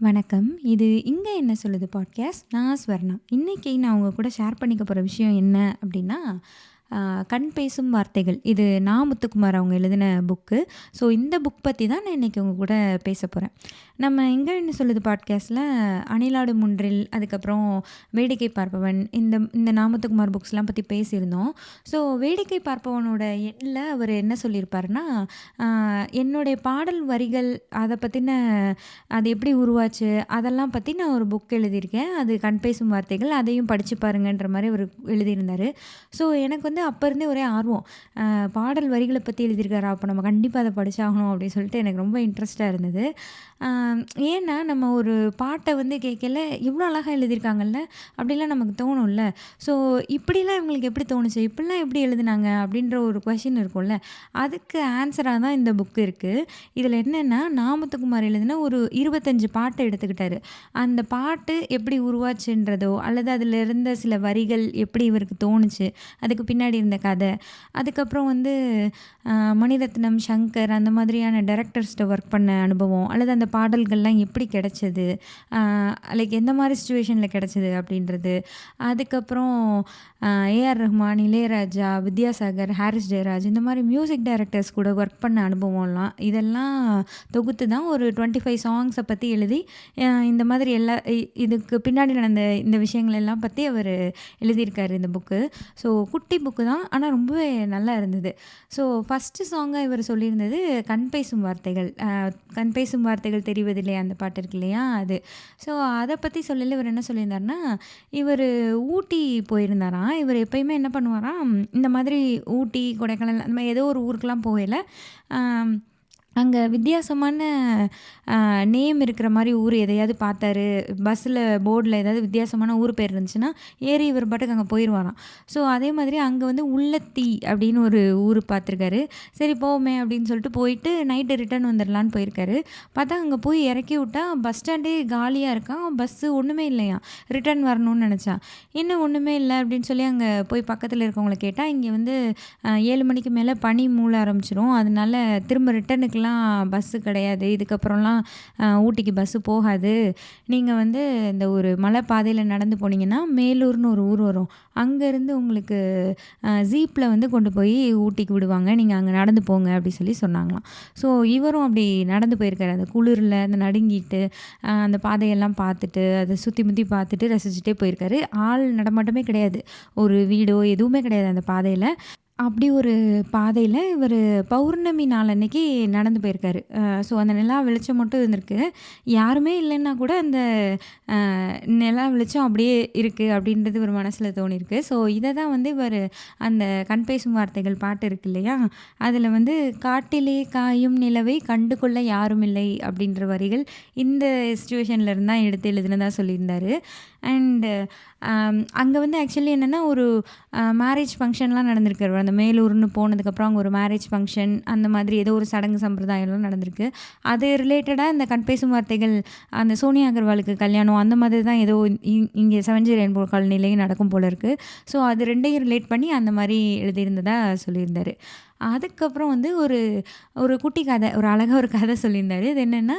வணக்கம். இது "இங்க என்ன சொல்லுது" பாட்காஸ்ட். நான் ஸ்வர்ணா. இன்னைக்கு நான் உங்க கூட ஷேர் பண்ணிக்க போற விஷயம் என்ன அப்டின்னா, கண் பேசும் வார்த்தைகள். இது நா. முத்துக்குமார் அவங்க எழுதின புக்கு. ஸோ இந்த புக் பத்தி தான் நான் இன்னைக்கு உங்க கூட பேச போறேன். நம்ம "இங்க என்ன சொல்லுது" பாட்காஸ்ட்ல "அணிலாடும் முன்றில்", அதுக்கப்புறம் "வேடிக்கை பார்ப்பவன்", இந்த இந்த நா. முத்துக்குமார் புக்ஸ்லாம் பத்தி பேசியிருந்தோம். ஸோ "வேடிக்கை பார்ப்பவனோட" எண்ட்ல அவர் என்ன சொல்லியிருப்பாருன்னா, என்னுடைய பாடல் வரிகள் அத பத்தின அது எப்படி உருவாச்சு, அதெல்லாம் பத்தி நான் ஒரு புக் எழுதியிருக்கேன். அது கண் பேசும் வார்த்தைகள். அதையும் படிச்சு பாருங்கன்ற மாரி அவரு எழுதியிருந்தாரு. ஸோ எனக்கு வந்து அப்ப இருந்தே ஒரே ஆர்வம். பாடல் வரிகள பத்தி எழுதியிருக்காரா, அப்ப நம்ம கண்டிப்பா அத படிச்சாகணும் அப்படின்னு சொல்லிட்டு எனக்கு ரொம்ப இன்ட்ரெஸ்ட்டா இருந்தது. அ ஏன்னா நம்ம ஒரு பாட்ட வந்து கேட்கல, இவ்ளோ அழகா எழுதியிருக்காங்கல்ல, அப்படிலாம் நமக்கு தோணும்ல. ஸோ இப்படிலாம் இவங்களுக்கு எப்படி தோணுச்சு, இப்படிலாம் எப்படி எழுதுனாங்க அப்படின்ற ஒரு கொஸ்டின் இருக்கும்ல. அதுக்கு ஆன்ஸரா தான் இந்த புக் இருக்கு. இதில என்னன்னா, நா. முத்துக்குமார் எழுதின ஒரு 25 பாட்ட எடுத்துக்கிட்டாரு. அந்த பாட்டு எப்படி உருவாச்சுன்றதோ, அல்லது அதில இருந்த சில வரிகள் எப்படி இவருக்கு தோணுச்சு, அதுக்கு பின்னாடி இருந்த கதை. அதுக்கப்புறம் வந்து அ மணிரத்னம், சங்கர் அந்த மாதிரியான டைரக்டர்ஸ்ட்ட ஒர்க் பண்ண அனுபவம், அல்லது அந்த பாடல்கள்லாம் எப்படி கிடைச்சது, அ லைக் எந்த மாரி சிச்சுவேஷன்ல கிடைச்சது அப்படின்றது. அதுக்கப்புறம் ஏ.ஆர். ரஹ்மான், இளையராஜா, வித்யாசாகர், ஹாரிஸ் ஜெயராஜ் இந்த மாரி மியூசிக் டைரக்டர்ஸ் கூட ஒர்க் பண்ண அனுபவம்லாம், இதெல்லாம் தொகுத்து தான் ஒரு 25 சாங்ஸ பத்தி எழுதி, இந்த மாதிரி எல்லா இதுக்கு பின்னாடி நடந்த இந்த விஷயங்கள் எல்லாம் பத்தி அவரு எழுதியிருக்காரு இந்த புக்கு. ஸோ குட்டி புக்கு தான். ஆனா ரொம்பவே நல்லா இருந்தது. ஸோ ஃபர்ஸ்ட்டு சாங்கா இவரு சொல்லியிருந்தது "கண் பேசும் வார்த்தைகள்". "கண் பேசும் வார்த்தைகள் தெரிவதில்லை" அந்த பாட்டு இருக்கு இல்லையா? அது. ஸோ அத பத்தி சொல்லயில இவரு என்ன சொல்லியிருந்தாருன்னா, இவரு ஊட்டி போயிருந்தாராம். இவரு எப்பயுமே என்ன பண்ணுவாராம், இந்த மாதிரி ஊட்டி, கொடைக்கானல் அந்த மாரி ஏதோ ஒரு ஊருக்குலாம் போகையில, அம் அங்க வித்தியாசமான நேம் இருக்கிற மாரி ஊர் எதையாவது பார்த்தாரு, பஸ்ஸில போர்ட்ல ஏதாவது வித்தியாசமான ஊர் பேர் இருந்துச்சுன்னா, ஏறி இவர் பாட்டுக்கு அங்க போயிருவாராம். ஸோ அதே மாதிரி அங்க வந்து உள்ளத்தி அப்படின்னு ஒரு ஊர் பார்த்துருக்காரு. சரி போவோமே அப்படின்னு சொல்லிட்டு போயிட்டு நைட்டு ரிட்டர்ன் வந்துரலான்னு போயிருக்காரு. பார்த்தா அங்க போய் இறக்கி விட்டா பஸ் ஸ்டாண்டே காலியா இருக்காம். பஸ்ஸு ஒண்ணுமே இல்லையாம். ரிட்டர்ன் வரணும்னு நெனச்சான். என்ன ஒண்ணுமே இல்ல அப்படின்னு சொல்லி அங்க போய் பக்கத்துல இருக்கவங்கள கேட்டா, இங்க வந்து 7 மணிக்கு மேல பனி மூள ஆரம்பிச்சுரும். அதனால திரும்ப ரிட்டர்னுக்குலாம் பஸ்ஸு கிடையாது. இதுக்கப்புறம்லாம் ஊட்டிக்கு பஸ்ஸு போகாது. நீங்க வந்து இந்த ஒரு மலை பாதையில நடந்து போனீங்கன்னா, மேலூர்னு ஒரு ஊர் வரும். அங்கேருந்து உங்களுக்கு ஜீப்ல வந்து கொண்டு போய் ஊட்டிக்கு விடுவாங்க. நீங்க அங்க நடந்து போங்க அப்படி சொல்லி சொன்னாங்களாம். ஸோ இவரும் அப்படி நடந்து போயிருக்காரு. அந்த குளிர்ல அந்த நடுங்கிட்டு, அந்த பாதையெல்லாம் பார்த்துட்டு, அத சுத்தி முத்தி பார்த்துட்டு ரசிச்சுட்டே போயிருக்காரு. ஆள் நடமாட்டமே கிடையாது. ஒரு வீடோ எதுவுமே கிடையாது அந்த பாதையில. அப்படி ஒரு பாதையில இவரு பௌர்ணமி நாள் அன்னைக்கு நடந்து போயிருக்காரு. ஸோ அந்த நிலா வெளிச்சம் மட்டும் இருந்திருக்கு. யாருமே இல்லைன்னா கூட அந்த நிலா வெளிச்சம் அப்படியே இருக்கு அப்படின்றது இவர் மனசுல தோணியிருக்கு. ஸோ இத தான் வந்து இவரு அந்த கண் பேசும் வார்த்தைகள் பாட்டு இருக்கு இல்லையா? அதில வந்து "காட்டிலே காயும் நிலவை கண்டு கொள்ள யாரும் இல்லை" அப்படின்ற வரிகள் இந்த சிச்சுவேஷன்ல இருந்து தான் எடுத்து எழுதினதா சொல்லியிருந்தாரு. அண்ட் அங்க வந்து ஆக்சுவலி என்னன்னா, ஒரு மேரேஜ் ஃபங்ஷன்லாம் நடந்திருக்கு. அந்த மேலூர்னு போனதுக்கப்புறம் அங்க ஒரு மேரேஜ் ஃபங்ஷன் அந்த மாதிரி ஏதோ ஒரு சடங்கு சம்பிரதாயம்லாம் நடந்திருக்கு. அது ரிலேட்டடா இந்த கண் பேசும் வார்த்தைகள் அந்த சோனியா அகர்வாலுக்கு கல்யாணம் அந்த மாதிரி தான் ஏதோ இங்கே 7G ரெயின்போ காலனிலயும் நடக்கும் போல இருக்கு. ஸோ அது 2யும் ரிலேட் பண்ணி அந்த மாரி எழுதியிருந்ததா சொல்லியிருந்தாரு. அதுக்கப்புறம் வந்து ஒரு ஒரு குட்டி கதை, ஒரு அழகா ஒரு கதை சொல்லியிருந்தாரு. இது என்னன்னா,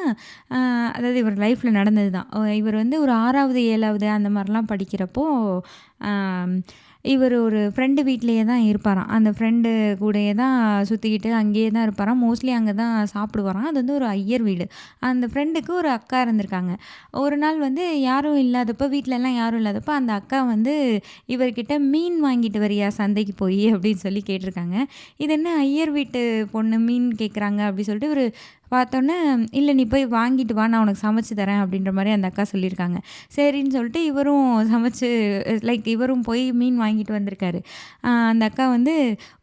அ அதாவது இவர் லைஃப்ல நடந்தது தான். இவர் வந்து ஒரு 6வது, 7வது அந்த மாரிலாம் படிக்கிறப்போ, அம் இவர் ஒரு ஃப்ரெண்டு வீட்லயே தான் இருப்பாராம். அந்த ஃப்ரெண்டு கூடயே தான் சுத்திக்கிட்டு அங்கேயே தான் இருப்பாராம். மோஸ்ட்லி அங்க தான் சாப்பிடுவாராம். அது வந்து ஒரு ஐயர் வீடு. அந்த ஃப்ரெண்டுக்கு ஒரு அக்கா இருந்திருக்காங்க. ஒரு நாள் வந்து யாரும் இல்லாதப்ப, வீட்லலாம் யாரும் இல்லாதப்ப, அந்த அக்கா வந்து இவர்கிட்ட "மீன் வாங்கிட்டு வரியா சந்தைக்கு போயி?" அப்படின்னு சொல்லி கேட்டிருக்காங்க. இது என்ன ஐயர் வீட்டு பொண்ணு மீன் கேட்குறாங்க அப்படி சொல்லிட்டு இவரு பார்த்தோன்னே, "இல்ல நீ போய் வாங்கிட்டு வா, நான் உனக்கு சமைச்சு தரேன்" அப்படின்ற மாரி அந்த அக்கா சொல்லியிருக்காங்க. சரின்னு சொல்லிட்டு இவரும் சமைச்சு லைக் இவரும் போய் மீன் வாங்கிட்டு வந்திருக்காரு. அந்த அக்கா வந்து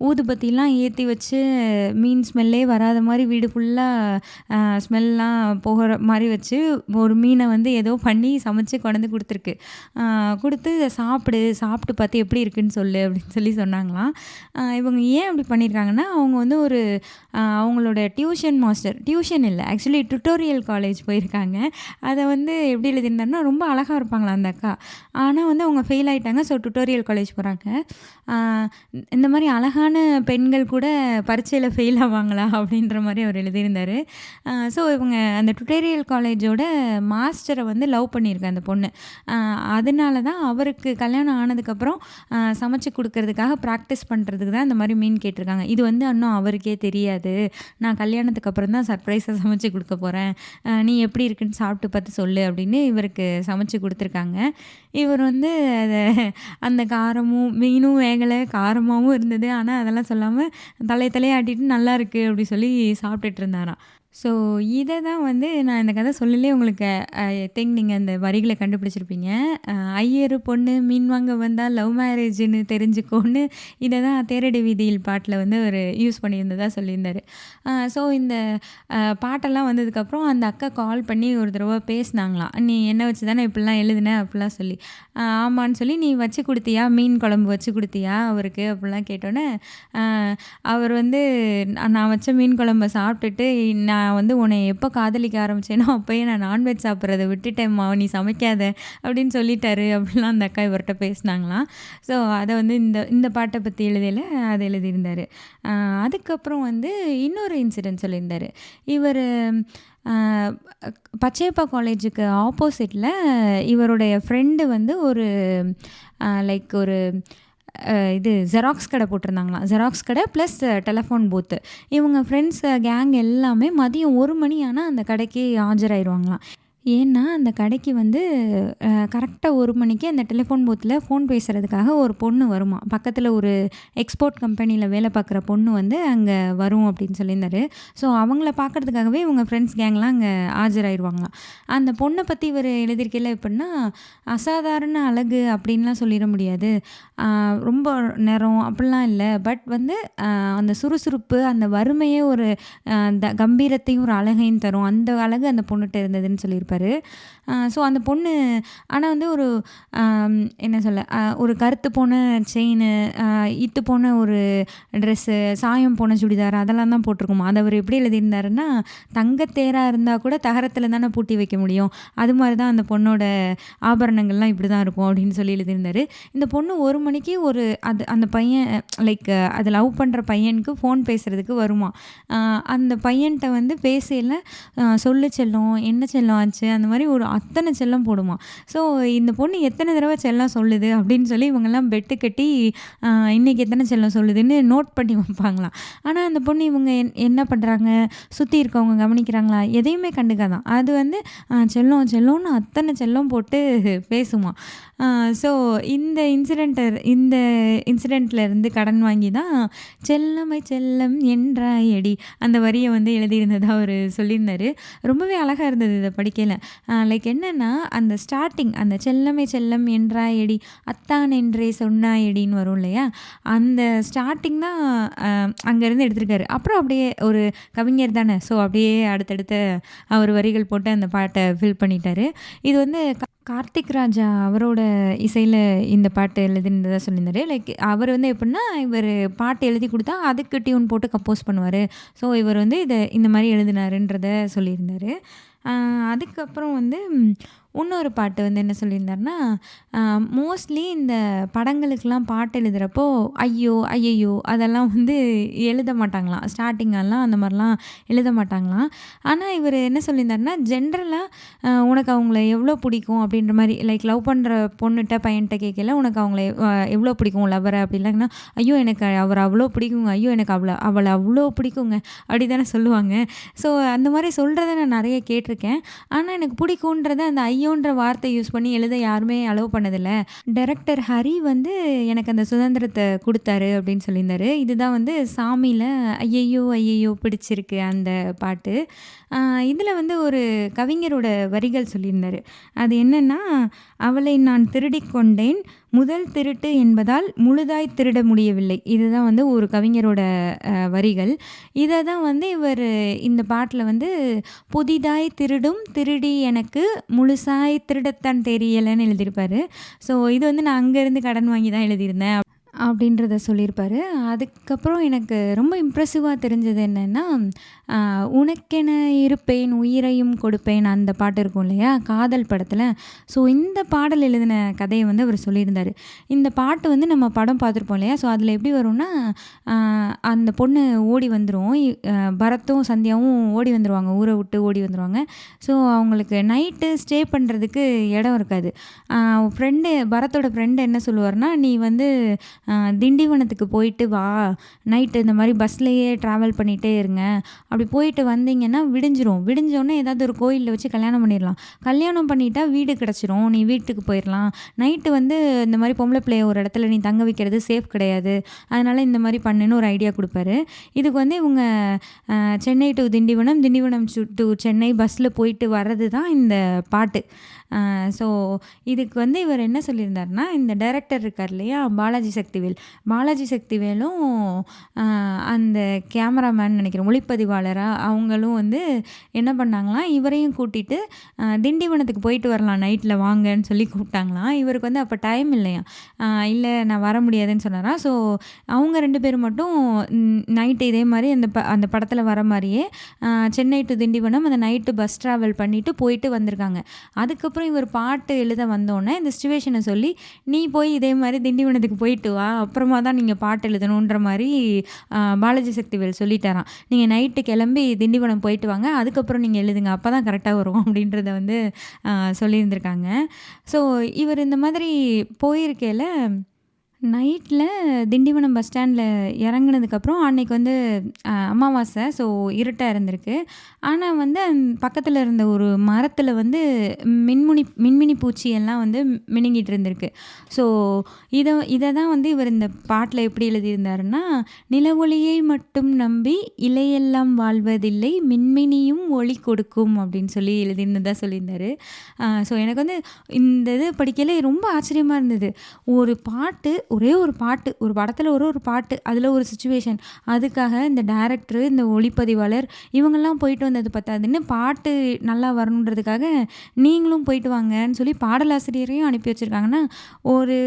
ஊதுபத்திலாம் ஏத்தி வச்சு மீன் ஸ்மெல்லே வராத மாரி வீடு ஃபுல்லா ஸ்மெல்லாம் போகிற மாரி வச்சு ஒரு மீன வந்து ஏதோ பண்ணி சமைச்சு கொண்டாந்து குடுத்துருக்கு. குடுத்து "இத சாப்பிடு, சாப்பிட்டு பார்த்து எப்படி இருக்குன்னு சொல்லு" அப்படின்னு சொல்லி சொன்னாங்களாம். இவங்க ஏன் அப்படி பண்ணியிருக்காங்கன்னா, அவங்க வந்து ஒரு அவங்களோட டியூஷன் டியூஷன் இல்ல. ஆக்சுவலி டுட்டோரியல் காலேஜ் போயிருக்காங்க. அத வந்து எப்படி எழுதியிருந்தாருன்னா, ரொம்ப அழகா இருப்பாங்களாம் அந்த அக்கா. ஆனா வந்து அவங்க ஃபெயில் ஆயிட்டாங்க. ஸோ டுட்டோரியல் காலேஜ் போறாங்க. ஆ இந்த மாரி அழகான பெண்கள் கூட பரீட்சையில ஃபெயில் ஆவாங்களா? அப்படின்ற மாரி அவர் எழுதியிருந்தாரு. ஸோ இவங்க அந்த டுட்டோரியல் காலேஜோட மாஸ்டர வந்து லவ் பண்ணியிருக்கு அந்த பொண்ணு. அ அதனால தான் அவருக்கு கல்யாணம் ஆனதுக்கப்புறம் சமைச்சு குடுக்கறதுக்காக ப்ராக்டிஸ் பண்ணுறதுக்கு தான் இந்த மாரி மீன் கேட்டிருக்காங்க. இது வந்து இன்னும் அவருக்கே தெரியாது. நான் கல்யாணத்துக்கு அப்புறம் தான் சர்ப்ரைஸா சமைச்சு குடுக்க போறேன். நீ எப்படி இருக்குன்னு சாப்பிட்டு பார்த்து சொல்லு அப்படின்னு இவருக்கு சமைச்சு குடுத்துருக்காங்க. இவர் வந்து அத அந்த காரமும் மீனும் வேகல, காரமாவும் இருந்தது. ஆனா அதெல்லாம் சொல்லாம தலைய தலைய ஆட்டிட்டு நல்லாயிருக்கு அப்படி சொல்லி சாப்பிட்டுட்டு இருந்தாராம். ஸோ இத தான் வந்து நான் இந்த கதை சொல்லலே உங்களுக்கு ஐ திங்க் நீங்க அந்த வரிகள கண்டுபிடிச்சிருப்பீங்க. ஐயரு பொண்ணு மீன் வாங்க வந்தா லவ் மேரேஜ்ன்னு தெரிஞ்சுக்கோன்னு இத தான் தேரடி வீதியில் பாட்டுல வந்து அவரு யூஸ் பண்ணியிருந்ததா சொல்லியிருந்தாரு. ஸோ இந்த பாட்டெல்லாம் வந்ததுக்கப்புறம் அந்த அக்கா கால் பண்ணி ஒரு தடவ பேசினாங்களாம். "நீ என்ன வச்சு தானே இப்படிலாம் எழுதின?" அப்படிலாம் சொல்லி. ஆமான்னு சொல்லி, "நீ வச்சு குடுத்தியா? மீன் குழம்பு வச்சு குடுத்தியா அவருக்கு?" அப்படிலாம் கேட்டோனே, அ அவர் வந்து நான் வச்ச மீன் குழம்ப சாப்பிட்டுட்டு, "நான் வந்து உன்னைய எப்போ காதலிக்க ஆரம்பிச்சேனோ, அப்பயே நான் நான்வெஜ் சாப்பிட்றத விட்டுட்டேன்ம்மா, நீ சமைக்காத" அப்படின்னு சொல்லிட்டாரு. அப்படிலாம் அந்த அக்கா இவர்ட்ட பேசினாங்களாம். ஸோ அத வந்து இந்த இந்த பாட்ட பத்தி எழுதையில அத எழுதியிருந்தாரு. அ அதுக்கப்புறம் வந்து இன்னொரு இன்சிடென்ட் சொல்லியிருந்தாரு. இவரு அ பச்சையப்பா காலேஜுக்கு ஆப்போசிட்ல இவருடைய ஃப்ரெண்டு வந்து ஒரு லைக் ஒரு இது ஜெராக்ஸ் கடை போட்டிருந்தாங்களாம். ஜெராக்ஸ் கடை ப்ளஸ் டெலஃபோன் பூத்து. இவங்க ஃப்ரெண்ட்ஸ் கேங் எல்லாமே மதியம் 1 மணி ஆனா அந்த கடைக்கு ஆஜராயிருவாங்களாம். ஏன்னா, அந்த கடைக்கு வந்து கரெக்ட்டா 1 மணிக்கு அந்த டெலிஃபோன் பூத்துல ஃபோன் பேசுறதுக்காக ஒரு பொண்ணு வருமாம். பக்கத்துல ஒரு எக்ஸ்போர்ட் கம்பெனில வேலை பார்க்குற பொண்ணு வந்து அங்க வரும் அப்படின்னு சொல்லியிருந்தாரு. ஸோ அவங்கள பார்க்கறதுக்காகவே இவங்க ஃப்ரெண்ட்ஸ் கேங்லாம் அங்க ஆஜராயிருவாங்களாம். அந்த பொண்ண பத்தி இவரு எழுதியிருக்கையில எப்படின்னா, அசாதாரண அழகு அப்படின்லாம் சொல்லிற முடியாது. ரொம்ப நிறம் அப்படிலாம் இல்ல. பட் வந்து அந்த சுறுசுறுப்பு, அந்த வறுமையே ஒரு கம்பீரத்தையும், ஒரு அழகையும் தரும். அந்த அழகு அந்த பொண்ணுட்ட இருந்ததுன்னு சொல்லியிருப்பாரு. ஸோ அந்த பொண்ணு ஆனா வந்து ஒரு என்ன சொல்ல, ஒரு கருத்து போன செயினு, இத்து போன ஒரு ட்ரெஸ்ஸு, சாயம் போன சுடிதார் அதெல்லாம் தான் போட்டிருக்குமா. அத அவரு எப்படி எழுதியிருந்தாருன்னா, "தங்கத்தேரா இருந்தா கூட தகரத்தில தானே பூட்டி வைக்க முடியும். அது மாரி தான் அந்த பொண்ணோட ஆபரணங்கள்லாம் இப்படி தான் இருக்கும்" அப்படின்னு சொல்லி எழுதியிருந்தாரு. இந்த பொண்ணு 1 மணிக்கு அந்த பையன் லைக் அது லவ் பண்ற பையனுக்கு ஃபோன் பேசுறதுக்கு வருமாம். அந்த பையன்ட்ட வந்து பேசையில, "சொல்லு செல்லம், என்ன செல்லம் ஆச்சு?" அந்த மாரி ஒரு அத்தன செல்லம் போடுமாம். ஸோ இந்த பொண்ணு எத்தன தடவ செல்லம் சொல்லுது அப்படின்னு சொல்லி இவங்கலாம் பெட்டு கட்டி, இன்னைக்கு எத்தன செல்லம் சொல்லுதுன்னு நோட் பண்ணி வைப்பாங்களாம். ஆனா அந்த பொண்ணு இவங்க என்ன பண்றாங்க, சுத்தி இருக்கவங்க கவனிக்கிறாங்களா, எதையுமே கண்டுக்காதாம். அது வந்து செல்லம் செல்லம்னு அத்தன செல்லம் போட்டு பேசுமாம். ஸோ இந்த இன்சிடென்ட்ல இருந்து கடன் வாங்கி தான் "செல்லமை செல்லம் என்றாயடி" அந்த வரிய வந்து எழுதியிருந்ததா அவரு சொல்லியிருந்தாரு. ரொம்பவே அழகா இருந்தது இத படிக்கையில. லைக் என்னன்னா, அந்த ஸ்டார்ட்டிங் அந்த "செல்லமே செல்லம் என்றாயடி அத்தான் என்றே சொன்னாயடின்னு" வரும் இல்லையா? அந்த ஸ்டார்ட்டிங் தான் அங்கேருந்து எடுத்திருக்காரு. அப்புறம் அப்படியே ஒரு கவிஞர் தானே. ஸோ அப்படியே அடுத்தடுத்த அவர் வரிகள் போட்டு அந்த பாட்ட ஃபில் பண்ணிட்டாரு. இது வந்து கார்த்திக் ராஜா அவரோட இசையில இந்த பாட்டு எழுதியிருந்ததா சொல்லியிருந்தாரு. லைக் அவர் வந்து எப்படின்னா, இவரு பாட்டு எழுதி குடுத்தா அதுக்கு டியூன் போட்டு கம்போஸ் பண்ணுவாரு. ஸோ இவர் வந்து இந்த மாரி எழுதினாருன்றத சொல்லியிருந்தாரு. அதுக்கப்புறம் வந்து இன்னொரு பாட்டு வந்து என்ன சொல்லியிருந்தாருன்னா, மோஸ்ட்லி இந்த படங்களுக்கெல்லாம் பாட்டு எழுதுறப்போ, ஐயோ! ஐயய்யோ! அதெல்லாம் வந்து எழுத மாட்டாங்களாம். ஸ்டார்ட்டிங்கெல்லாம் அந்த மாரிலாம் எழுத மாட்டாங்களாம். ஆனா இவரு என்ன சொல்லியிருந்தாருன்னா, ஜென்ரலா உனக்கு அவங்கள எவ்வளோ பிடிக்கும் அப்படின்ற மாரி லைக் லவ் பண்ற பொண்ணுட்ட, பையன்ட்ட கேட்கையில, "உனக்கு அவங்கள எவ்வளோ பிடிக்கும் லவ்வர?" அப்படின்னாங்கன்னா, "ஐயோ! எனக்கு அவர அவ்வளோ பிடிக்குங்க. ஐயோ! எனக்கு அவள அவ்வளோ பிடிக்குங்க." அப்படி தானே சொல்லுவாங்க. ஸோ அந்த மாரி சொல்றத நான் நெறைய கேட்டுருக்கேன். ஆனா எனக்கு பிடிக்குன்றத அந்த ஐயோன்ற வார்த்தை யூஸ் பண்ணி எழுத யாருமே அலோவ் பண்ணதில்ல. டைரக்டர் ஹரி வந்து எனக்கு அந்த சுதந்திரத்த குடுத்தாரு அப்படின்னு சொல்லியிருந்தாரு. இதுதான் வந்து சாமில "ஐயையோ ஐயையோ பிடிச்சிருக்கு" அந்த பாட்டு. இதில வந்து ஒரு கவிஞரோட வரிகள் சொல்லியிருந்தாரு. அது என்னன்னா, "அவளை நான் திருடிக் கொண்டேன். முதல் திருட்டு என்பதால் முழுதாய் திருட முடியவில்லை." இதுதான் வந்து ஒரு கவிஞரோட வரிகள். இத தான் வந்து இவரு இந்த பாட்டுல வந்து "புதிதாய் திருடும் திருடி எனக்கு முழுசாய் திருடத்தான் தெரியலன்னு" எழுதியிருப்பாரு. ஸோ இது வந்து நான் அங்கேருந்து கடன் வாங்கி தான் எழுதியிருந்தேன். அப்படின்றத சொல்லியிருப்பாரு. அதுக்கப்புறம் எனக்கு ரொம்ப இம்ப்ரெசிவா தெரிஞ்சது என்னன்னா, "உனக்கென இருப்பேன் உயிரையும் கொடுப்பேன்" அந்த பாட்டு இருக்கும் இல்லையா? காதல் படத்துல. ஸோ இந்த பாடல் எழுதின கதைய வந்து அவர் சொல்லியிருந்தாரு. இந்த பாட்டு வந்து நம்ம படம் பார்த்துருப்போம் இல்லையா? ஸோ அதில எப்படி வரும்னா, அ அந்த பொண்ணு ஓடி வந்துரும். பரத்தும், சந்தியாவும் ஓடி வந்துருவாங்க. ஊர விட்டு ஓடி வந்துருவாங்க. ஸோ அவங்களுக்கு நைட்டு ஸ்டே பண்ணுறதுக்கு இடம் இருக்காது. ஃப்ரெண்டு பரத்தோட ஃப்ரெண்டு என்ன சொல்லுவாருன்னா, "நீ வந்து திண்டிவனத்துக்கு போயிட்டு வா. நைட்டு இந்த மாரி பஸ்லயே ட்ராவல் பண்ணிட்டே இருங்க. அப்படி போயிட்டு வந்தீங்கன்னா விடிஞ்சிரும். விடிஞ்சோனே ஏதாவது ஒரு கோயில்ல வச்சு கல்யாணம் பண்ணிடலாம். கல்யாணம் பண்ணிட்டா வீடு கிடச்சிரும். நீ வீட்டுக்கு போயிரலாம். நைட்டு வந்து இந்த மாரி பொம்பள பிள்ளைய ஒரு இடத்துல நீ தங்க வைக்கிறது சேஃப் கிடையாது. அதனால இந்த மாரி பண்ணுன்னு" ஒரு ஐடியா குடுப்பாரு. இதுக்கு வந்து இவங்க சென்னை டூ திண்டிவனம், திண்டிவனம் டூ சென்னை பஸ்ல போயிட்டு வர்றது தான் இந்த பாட்டு. ஸோ இதுக்கு வந்து இவர் என்ன சொல்லியிருந்தாருன்னா, இந்த டைரக்டர் இருக்கார் இல்லையா? பாலாஜி சக்திவேல். பாலாஜி சக்திவேலும் அந்த கேமராமேன் நினைக்கிறேன், ஒளிப்பதிவாளரா அவங்களும் வந்து என்ன பண்ணாங்களாம், இவரையும் கூட்டிட்டு திண்டிவனத்துக்கு போயிட்டு வரலாம் நைட்ல வாங்கன்னு சொல்லி கூப்பிட்டாங்களாம். இவருக்கு வந்து அப்போ டைம் இல்லையாம். இல்ல நான் வர முடியாதுன்னு சொன்னாராம். ஸோ அவங்க 2 பேரும் மட்டும் நைட்டு இதே மாரி அந்த படத்துல வர மாரியே சென்னை டூ திண்டிவனம் அந்த நைட்டு பஸ் ட்ராவல் பண்ணிட்டு போயிட்டு வந்திருக்காங்க. அதுக்கப்புறம் இவர் பாட்டு எழுத வந்தோனே இந்த சிச்சுவேஷனை சொல்லி, "நீ போய் இதே மாரி திண்டிவனத்துக்கு போயிட்டு வா. அப்புறமா தான் நீங்க பாட்டு எழுதணுன்ற" மாரி பாலாஜி சக்திவேல் சொல்லிட்டாராம். "நீங்க நைட்டு கிளம்பி திண்டிவனம் போயிட்டு வாங்க. அதுக்கப்புறம் நீங்க எழுதுங்க. அப்பதான் கரெக்ட்டா வரும்" அப்படின்றத வந்து சொல்லியிருந்திருக்காங்க. ஸோ இவர் இந்த மாதிரி போயிருக்கையில நைட்ல திண்டிவனம் பஸ் ஸ்டாண்ட்ல இறங்குனதுக்கப்புறம் அன்னைக்கு வந்து அமாவாசை. ஸோ இருட்டா இருந்திருக்கு. ஆனா வந்து பக்கத்துல இருந்த ஒரு மரத்துல வந்து மின்மினி பூச்சி எல்லாம் வந்து மினுங்கிட்டு இருந்திருக்கு. ஸோ இத தான் வந்து இவர் இந்த பாட்டுல எப்படி எழுதியிருந்தாருன்னா, "நிலவொளியை மட்டும் நம்பி இலையெல்லாம் வாழ்வதில்லை, மின்மினியும் ஒளி கொடுக்கும்" அப்படின்னு சொல்லி எழுதியிருந்ததா சொல்லியிருந்தாரு. ஸோ எனக்கு வந்து இந்த இது படிக்கையில ரொம்ப ஆச்சரியமா இருந்தது. ஒரு பாட்டு, ஒரே ஒரு பாட்டு, ஒரு படத்துல ஒரு பாட்டு, அதில் ஒரு சிச்சுவேஷன். அதுக்காக இந்த டைரக்டரு, இந்த ஒளிப்பதிவாளர் இவங்கெல்லாம் போயிட்டு வந்தது பத்தாதுன்னு, பாட்டு நல்லா வரணுன்றதுக்காக நீங்களும் போயிட்டு வாங்கன்னு சொல்லி பாடலாசிரியரையும் அனுப்பி வச்சிருக்காங்கன்னா, ஒரு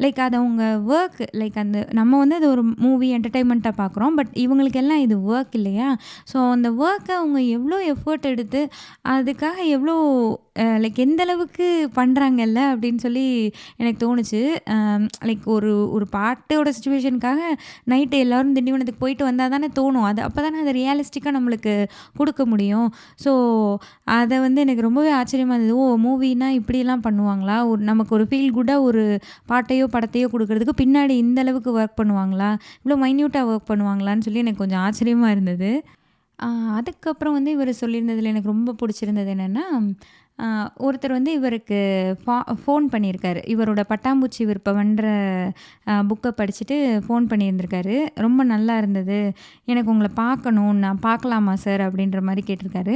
லைக் அது அவங்க ஒர்க், லைக் அந்த நம்ம வந்து அது ஒரு மூவி என்டர்டெயின்மெண்ட்டாக பார்க்குறோம். பட் இவங்களுக்கெல்லாம் இது ஒர்க் இல்லையா? ஸோ அந்த ஒர்க்கை அவங்க எவ்வளோ எஃபோர்ட் எடுத்து அதுக்காக எவ்வளோ லைக் எந்த அளவுக்கு பண்ணுறாங்கல்ல அப்படின்னு சொல்லி எனக்கு தோணுச்சு. லைக் ஒரு பாட்டோட சிச்சுவேஷனுக்காக நைட்டு எல்லோரும் திண்டிவனத்துக்கு போயிட்டு வந்தால் தானே தோணும். அது அப்போ தானே அதை ரியலிஸ்டிக்காக நம்மளுக்கு கொடுக்க முடியும். ஸோ அதை வந்து எனக்கு ரொம்பவே ஆச்சரியமாக இருந்தது. ஓ, மூவினா இப்படிலாம் பண்ணுவாங்களா? நமக்கு ஒரு ஃபீல் குட்டாக ஒரு பாட்டையோ படத்தையோ கொடுக்கறதுக்கு பின்னாடி இந்த அளவுக்கு ஒர்க் பண்ணுவாங்களா? இவ்வளோ மைன்யூட்டாக ஒர்க் பண்ணுவாங்களான்னு சொல்லி எனக்கு கொஞ்சம் ஆச்சரியமாக இருந்தது. அதுக்கப்புறம் வந்து இவர் சொல்லியிருந்ததில் எனக்கு ரொம்ப பிடிச்சிருந்தது என்னென்னா, ஒருத்தர் வந்து இவருக்கு ஃபோன் பண்ணியிருக்காரு. இவரோட பட்டாம்பூச்சி விருப்பம்ன்ற புக்கை படிச்சுட்டு ஃபோன் பண்ணியிருந்திருக்காரு. "ரொம்ப நல்லா இருந்தது. எனக்கு உங்களை பார்க்கணும். நான் பார்க்கலாமா சார்?" அப்படின்ற மாதிரி கேட்டிருக்காரு.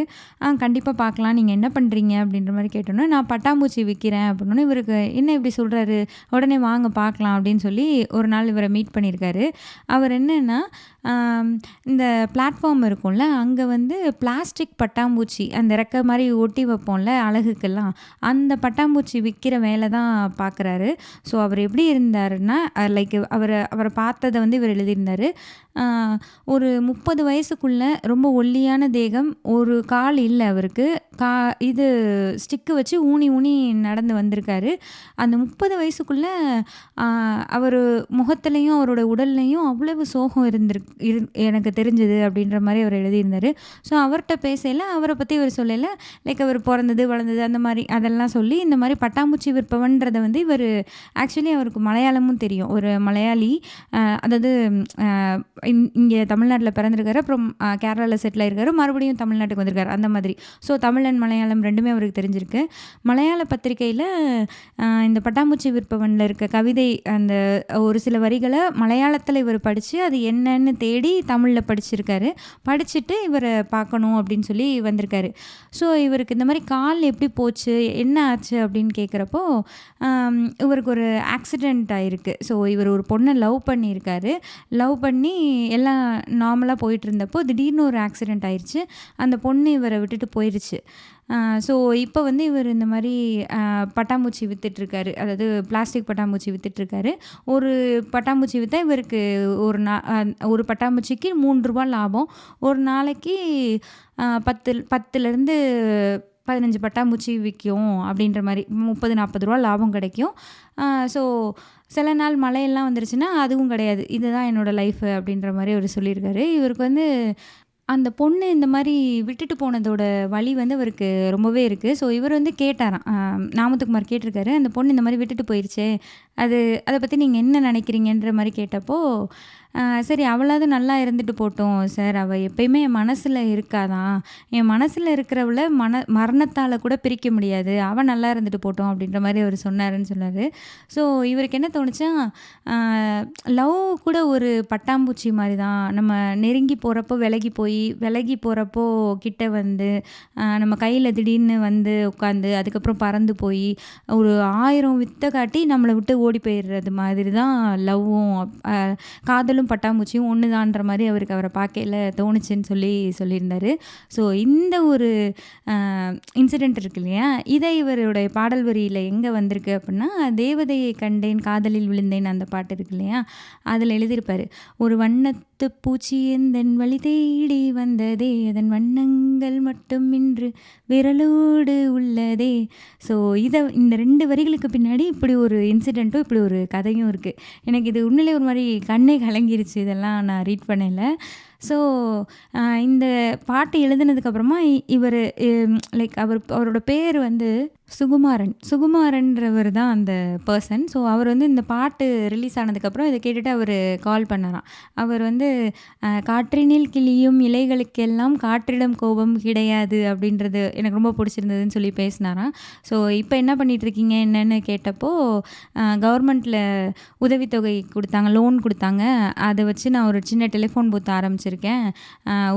கண்டிப்பாக பார்க்கலாம். நீங்கள் என்ன பண்ணுறீங்க?" அப்படின்ற மாதிரி கேட்டோன்னே, "நான் பட்டாம்பூச்சி விற்கிறேன்" அப்படின்னோன்னே, இவருக்கு என்ன இப்படி சொல்கிறாரு, உடனே "வாங்க பார்க்கலாம்" அப்படின்னு சொல்லி ஒரு நாள் இவரை மீட் பண்ணியிருக்காரு. அவர் என்னென்னா, இந்த பிளாட்ஃபார்ம் இருக்கும்ல, அங்கே வந்து பிளாஸ்டிக் பட்டாம்பூச்சி அந்த ரெக்கை மாதிரி ஒட்டி வைப்போம்ல அழகுக்கெல்லாம், அந்த பட்டாம்பூச்சி விற்கிற வேலை தான் பார்க்குறாரு. ஸோ அவர் எப்படி இருந்தாருன்னா, லைக் அவரை பார்த்ததை வந்து இவர் எழுதியிருந்தார். ஒரு 30 வயசுக்குள்ள ரொம்ப ஒல்லியான தேகம், ஒரு கால் இல்லை அவருக்கு. இது ஸ்டிக்கு வச்சு ஊனி ஊனி நடந்து வந்திருக்காரு. அந்த 30 வயசுக்குள்ள அவர் முகத்துலேயும் அவரோட உடல்லையும் அவ்வளவு சோகம் எனக்கு தெரிஞ்சது அப்படின்ற மாதிரி அவர் எழுதியிருந்தார். ஸோ அவர்கிட்ட பேசல, அவரை பற்றி இவர் சொல்லலை. லைக் அவர் பிறந்தது வளர்ந்தது அந்த மாதிரி அதெல்லாம் சொல்லி, இந்த மாதிரி பட்டாம்பூச்சி விற்பவன்றதை வந்து இவர் ஆக்சுவலி அவருக்கு மலையாளமும் தெரியும். ஒரு மலையாளி, அதாவது இங்கே தமிழ்நாட்டில் பிறந்திருக்காரு, அப்புறம் கேரளாவில் செட்டில் ஆயிருக்காரு, மறுபடியும் தமிழ்நாட்டுக்கு வந்திருக்காரு அந்த மாதிரி. ஸோ தமிழ் அண்ட் மலையாளம் ரெண்டுமே அவருக்கு தெரிஞ்சிருக்கு. மலையாள பத்திரிகையில் இந்த பட்டாம்பூச்சி விற்பவனில் இருக்க கவிதை அந்த ஒரு சில வரிகளை மலையாளத்தில் இவர் படித்து அது என்னன்னு தேடி தமிழில் படிச்சிருக்காரு. படிச்சுட்டு இவரை பார்க்கணும் அப்படின்னு சொல்லி வந்திருக்காரு. ஸோ இவருக்கு இந்த மாதிரி கால் எப்படி போச்சு, என்ன ஆச்சு அப்படின்னு கேட்குறப்போ, இவருக்கு ஒரு ஆக்சிடெண்ட் ஆகிருக்கு. ஸோ இவர் ஒரு பொண்ணை லவ் பண்ணியிருக்காரு. லவ் பண்ணி எல்லாம் நார்மலாக போயிட்டு இருந்தப்போ திடீர்னு ஒரு ஆக்சிடெண்ட் ஆயிடுச்சு. அந்த பொண்ணு இவரை விட்டுட்டு போயிடுச்சு. ஸோ இப்போ வந்து இவர் இந்த மாதிரி பட்டாம்பூச்சி வித்துட்ருக்காரு. அதாவது பிளாஸ்டிக் பட்டாம்பூச்சி வித்துட்ருக்காரு. ஒரு பட்டாம்பூச்சி விற்றா இவருக்கு ஒரு பட்டாம்பூச்சிக்கு ரூ. 3 லாபம். ஒரு நாளைக்கு 10லேருந்து 15 பட்டாம்பூச்சி விற்கும் அப்படின்ற மாதிரி ரூ. 30-40 லாபம் கிடைக்கும். ஸோ சில நாள் மழையெல்லாம் வந்துருச்சுன்னா அதுவும் கிடையாது. இதுதான் என்னோடய லைஃபு அப்படின்ற மாதிரி அவர் சொல்லியிருக்காரு. இவருக்கு வந்து அந்த பொண்ணு இந்த மாதிரி விட்டுட்டு போனதோட வலி வந்து அவருக்கு ரொம்பவே இருக்குது. ஸோ இவர் வந்து கேட்டாராம், நாமத்துக்குமார் கேட்டிருக்காரு, அந்த பொண்ணு இந்த மாதிரி விட்டுட்டு போயிடுச்சே, அதை பற்றி நீங்கள் என்ன நினைக்கிறீங்கன்ற மாதிரி கேட்டப்போ, சரி அவளாவது நல்லா இருந்துட்டு போட்டோம் சார், அவள் எப்பயுமே என் மனசில் இருக்காதான், என் மனசில் இருக்கிறவளை மரணத்தால் கூட பிரிக்க முடியாது, அவள் நல்லா இருந்துட்டு போட்டோம் அப்படின்ற மாதிரி அவர் சொன்னாருன்னு சொன்னார். ஸோ இவருக்கு என்ன தோணுச்சா, லவ் கூட ஒரு பட்டாம்பூச்சி மாதிரி தான். நம்ம நெருங்கி போகிறப்போ விலகி போகிறப்போ கிட்ட வந்து நம்ம கையில் திடீர்னு வந்து உட்காந்து அதுக்கப்புறம் பறந்து போய் ஒரு 1000 வித்தை காட்டி நம்மளை விட்டு ஓடி போயிடுறது மாதிரி தான் லவ்வும் காதலும் பட்டாம்பூச்சியும் ஒன்று தான்ற மாதிரி அவரை பார்க்கையில் தோணுச்சுன்னு சொல்லியிருந்தார். ஸோ இந்த ஒரு இன்சிடெண்ட் இருக்கு இல்லையா, இதை இவருடைய பாடல் வரியில் எங்கே வந்திருக்கு அப்படின்னா, தேவதையை கண்டேன் காதலில் விழுந்தேன் அந்த பாட்டு இருக்கு இல்லையா, அதில் எழுதியிருப்பார், ஒரு வண்ணத்து பூச்சி எந்தன் வழி தேடி வந்ததே, அதன் வண்ணங்கள் மட்டும் இன்று விரலோடு உள்ளதே. ஸோ இந்த 2 வரிகளுக்கு பின்னாடி இப்படி ஒரு இன்சிடெண்ட்டும் இப்படி ஒரு கதையும் இருக்குது. எனக்கு இது உண்மையிலே ஒரு மாதிரி கண்ணே கலங்கிருச்சு இதெல்லாம் நான் ரீட் பண்ணல. ஸோ இந்த பாட்டு எழுதுனதுக்கப்புறமா இவர் லைக் அவரோட பேர் வந்து சுகுமாரன்றவர் தான் அந்த பர்சன். ஸோ அவர் வந்து இந்த பாட்டு ரிலீஸ் ஆனதுக்கப்புறம் இதை கேட்டுட்டு அவர் கால் பண்ணாராம். அவர் வந்து காற்றினில் கிளியும் இலைகளுக்கெல்லாம் காற்றிடம் கோபம் கிடையாது அப்படின்றது எனக்கு ரொம்ப பிடிச்சிருந்ததுன்னு சொல்லி பேசினாராம். ஸோ இப்போ என்ன பண்ணிகிட்ருக்கீங்க என்னன்னு கேட்டப்போ, கவர்மெண்ட்டில் உதவித்தொகை கொடுத்தாங்க, லோன் கொடுத்தாங்க, அதை வச்சு நான் ஒரு சின்ன டெலிஃபோன் பூத் ஆரம்பிச்சிருக்கேன்,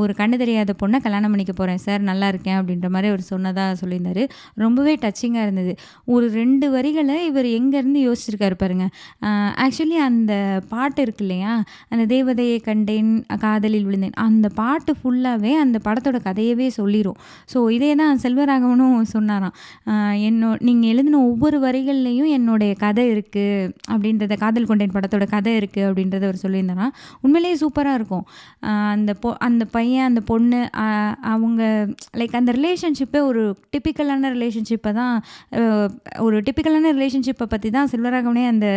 ஒரு கண்ணு தெரியாத பொண்ணை கல்யாணம் பண்ணிக்க போகிறேன் சார், நல்லா இருக்கேன் அப்படின்ற மாதிரி அவர் சொன்னதாக சொல்லியிருந்தார். ரொம்பவே டச்சிங்காக இருந்தது. ஒரு 2 வரிகளை இவர் எங்கேருந்து யோசிச்சிருக்காரு பாருங்கள். ஆக்சுவலி அந்த பாட்டு இருக்கு இல்லையா, அந்த தேவதையை கண்டேன் காதலில் விழுந்தேன், அந்த பாட்டு ஃபுல்லாகவே அந்த படத்தோட கதையவே சொல்லிடும். ஸோ இதே தான் செல்வராகவனும் சொன்னாராம், நீங்கள் எழுதின ஒவ்வொரு வரிகள்லையும் என்னுடைய கதை இருக்குது அப்படின்றத, காதல் கொண்டேன் படத்தோட கதை இருக்குது அப்படின்றத அவர் சொல்லியிருந்தாராம். உண்மையிலேயே சூப்பராக இருக்கும். அந்த பையன் அந்த பொண்ணு அவங்க லைக் அந்த ரிலேஷன்ஷிப்பே ஒரு டிப்பிக்கலான ரிலேஷன்ஷிப்பை தான், ஒரு டிப்பிக்கலான ரிலேஷன்ஷிப்பை பற்றி தான் செல்வராகவனே அந்த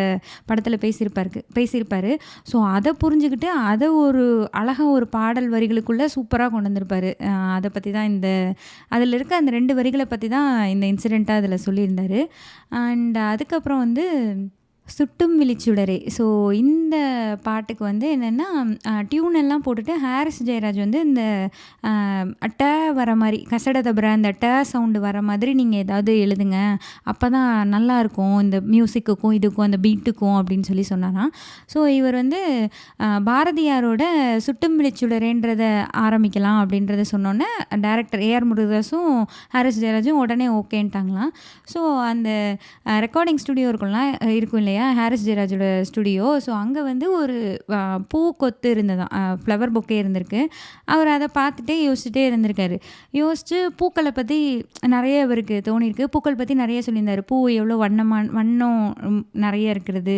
படத்தில் பேசியிருப்பார். ஸோ அதை புரிஞ்சுக்கிட்டு அதை ஒரு அழகாக ஒரு பாடல் வரிகளுக்குள்ளே சூப்பராக கொண்டு வந்திருப்பார். அதை பற்றி தான் அதில் இருக்க அந்த 2 வரிகளை பற்றி தான் இந்த இன்சிடெண்ட்டாக அதில் சொல்லியிருந்தார். அண்ட் அதுக்கப்புறம் வந்து சுட்டும் விழிச்சுடரே. ஸோ இந்த பாட்டுக்கு வந்து என்னென்னா, டியூன் எல்லாம் போட்டுட்டு ஹாரிஸ் ஜெயராஜ் வந்து இந்த ட வர மாதிரி கசட தபர அந்த ட சவுண்டு வர மாதிரி நீங்கள் ஏதாவது எழுதுங்க, அப்போ தான் நல்லாயிருக்கும் இந்த மியூசிக்குக்கும் இதுக்கும் அந்த பீட்டுக்கும் அப்படின்னு சொன்னாராம். ஸோ இவர் வந்து பாரதியாரோட சுட்டும் விழிச்சுடரேன்றதை ஆரம்பிக்கலாம் அப்படின்றத சொன்னோன்னே டைரக்டர் ஏஆர் முருகதாஸும் ஹாரிஸ் ஜெயராஜும் உடனே ஓகேன்ட்டாங்களாம். ஸோ அந்த ரெக்கார்டிங் ஸ்டுடியோ இருக்கும் இல்லையா, ஹாரிஸ் ஜெயராஜோட ஸ்டுடியோ. ஸோ அங்கே வந்து ஒரு பூ கொத்து இருந்ததான், ஃப்ளவர் பொக்கே இருந்திருக்கு. அவர் அதை பார்த்துட்டே யோசிச்சுட்டே இருந்திருக்காரு. யோசித்து பூக்களை பற்றி நிறைய அவருக்கு தோணியிருக்கு. பூக்கள் பற்றி நிறைய சொல்லியிருந்தார். பூ எவ்வளோ வண்ணம் நிறைய இருக்கிறது,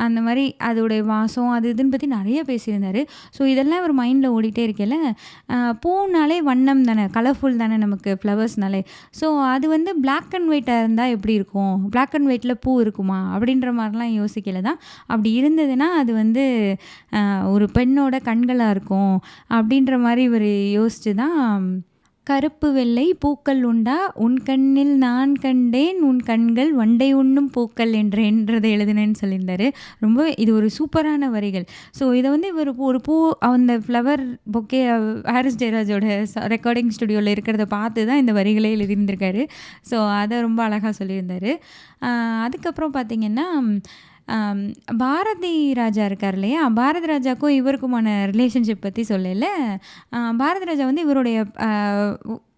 அந்த மாதிரி அதோடைய வாசம் அது இதுன்னு பற்றி நிறைய பேசியிருந்தார். ஸோ இதெல்லாம் அவர் மைண்டில் ஓடிட்டே இருக்கல, பூனாலே வண்ணம் தானே, கலர்ஃபுல் தானே நமக்கு ஃப்ளவர்ஸ்னாலே. ஸோ அது வந்து பிளாக் அண்ட் ஒயிட்டாக இருந்தால் எப்படி இருக்கும், பிளாக் அண்ட் ஒயிட்டில் பூ இருக்குமா அப்படின்ற மாதிரிலாம் யோசிக்கல தான். அப்படி இருந்ததுன்னா அது வந்து ஒரு பெண்ணோட கண்களாக இருக்கும் அப்படின்ற மாதிரி இவர் யோசிச்சு தான், கருப்பு வெள்ளை பூக்கள் உண்டா உன் கண்ணில் நான் கண்டேன் உன் கண்கள் வண்டை உண்ணும் பூக்கள் என்றதை எழுதினேன்னு சொல்லியிருந்தார். ரொம்ப இது ஒரு சூப்பரான வரிகள். ஸோ இதை வந்து இவர் ஒரு பூ அந்த ஃப்ளவர் பொக்கே ஹாரிஸ் ஜெயராஜோட ரெக்கார்டிங் ஸ்டுடியோவில் இருக்கிறத பார்த்து தான் இந்த வரிகளே எழுதியிருந்திருக்காரு. ஸோ அதை ரொம்ப அழகாக சொல்லியிருந்தார். அதுக்கப்புறம் பார்த்திங்கன்னா ஆம், பாரதி ராஜா இருக்கார் இல்லையா? பாரதி ராஜாக்கும் இவருக்குமான ரிலேஷன்ஷிப் பத்தி சொல்லல, பாரதி ராஜா வந்து இவருடைய அ